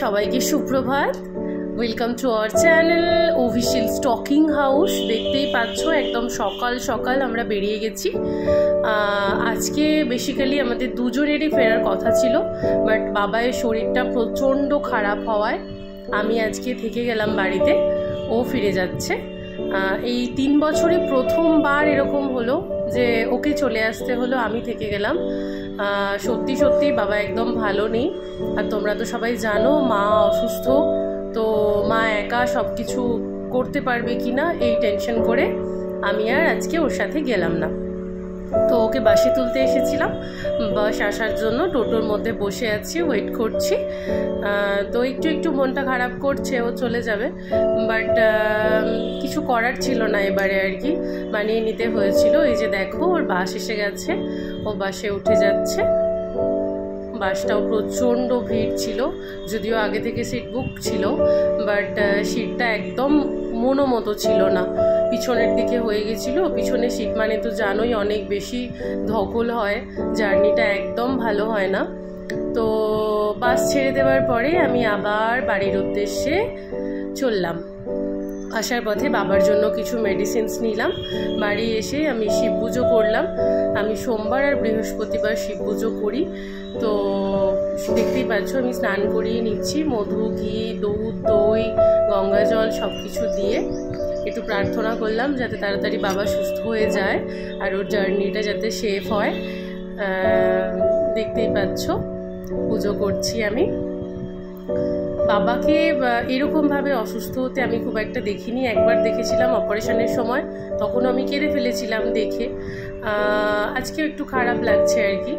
সবাইকে সুপ্রভাত। Welcome to our channel official stocking house. দেখতেই পাচ্ছ একদম সকাল সকাল আমরা বেরিয়ে গেছি। আজকে বেসিক্যালি আমাদের দুজনেরই ফেরার কথা ছিল, বাট বাবায়ের শরীরটা প্রচণ্ড খারাপ হওয়ায় আমি আজকে থেকে গেলাম বাড়িতে, ও ফিরে যাচ্ছে। এই 3 বছরে প্রথমবার এরকম হলো যে ওকে চলে আসতে হলো, আমি থেকে গেলাম। সত্যি সত্যি বাবা একদম ভালো নেই, আর তোমরা তো সবাই জানো মা অসুস্থ, তো মা একা সব কিছু করতে পারবে কি না এই টেনশন করে আমি আর আজকে ওর সাথে গেলাম না। তো ওকে বাসে তুলতে এসেছিলাম, বাস আসার জন্য টোটোর মধ্যে বসে আছি, ওয়েট করছি। তো একটু মনটা খারাপ করছে, ও চলে যাবে, বাট কিছু করার ছিল না এবারে, আর কি মানিয়ে নিতে হয়েছিল। এই যে দেখো ওর বাস এসে গেছে, ও বাসে উঠে যাচ্ছে। বাসটাও প্রচণ্ড ভিড় ছিল, যদিও আগে থেকে সিট বুক ছিল, বাট সিটটা একদম মতো ছিল না, পিছনের দিকে হয়ে গেছিলো। পিছনের সিট মানে তো জানোই অনেক বেশি ধকল হয়, জার্নিটা একদম ভালো হয় না। তো বাস ছেড়ে দেওয়ার পরে আমি আবার বাড়ির উদ্দেশ্যে চললাম। আসার পথে বাবার জন্য কিছু মেডিসিনস নিলাম। বাড়ি এসে আমি শিব পুজো করলাম। আমি সোমবার আর বৃহস্পতিবার শিব পুজো করি, তো দেখতেই পাচ্ছ আমি স্নান করিয়ে নিচ্ছি। মধু, ঘি, দুধ, দই, গঙ্গা জল সব কিছু দিয়ে একটু প্রার্থনা করলাম যাতে তাড়াতাড়ি বাবা সুস্থ হয়ে যায় আর ওর জার্নিটা যাতে সেফ হয়। দেখতেই পাচ্ছ পুজো করছি আমি। বাবাকে এরকমভাবে অসুস্থ হতে আমি খুব একটা দেখিনি। একবার দেখেছিলাম অপারেশনের সময়, তখন আমি কেঁদে ফেলেছিলাম দেখে। আজকে একটু খারাপ লাগছে আর কি।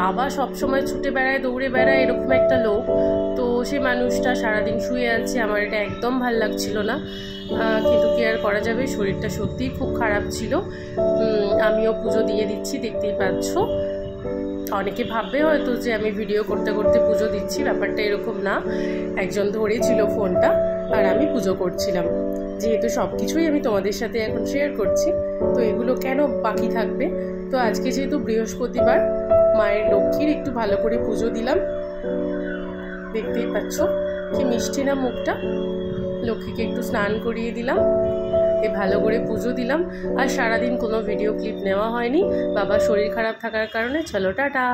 বাবা সবসময় ছুটে বেড়ায়, দৌড়ে বেড়ায়, এরকম একটা লোক, তো সে মানুষটা সারাদিন শুয়ে আছে, আমার এটা একদম ভাল লাগছিল না। কিন্তু কি আর করা যাবে, শরীরটা সত্যিই খুব খারাপ ছিল। আমিও পুজো দিয়ে দিচ্ছি, দেখতেই পাচ্ছ। অনেকে ভাববে হয়তো যে আমি ভিডিও করতে করতে পুজো দিচ্ছি, ব্যাপারটা এরকম না। একজন ধরেছিল ফোনটা আর আমি পুজো করছিলাম। যেহেতু সব কিছুই আমি তোমাদের সাথে এখন শেয়ার করছি, তো এগুলো কেন বাকি থাকবে। তো আজকে যেহেতু বৃহস্পতিবার, মায়ের লক্ষ্মীর একটু ভালো করে পুজো দিলাম। দেখতেই পাচ্ছ কি মিষ্টি না মুখটা। লক্ষ্মীকে একটু স্নান করিয়ে দিলাম, ভালো করে পুজো দিলাম। আর সারাদিন কোনো ভিডিও ক্লিপ নেওয়া হয়নি, বাবার শরীর খারাপ থাকার কারণে। চলো টাটা।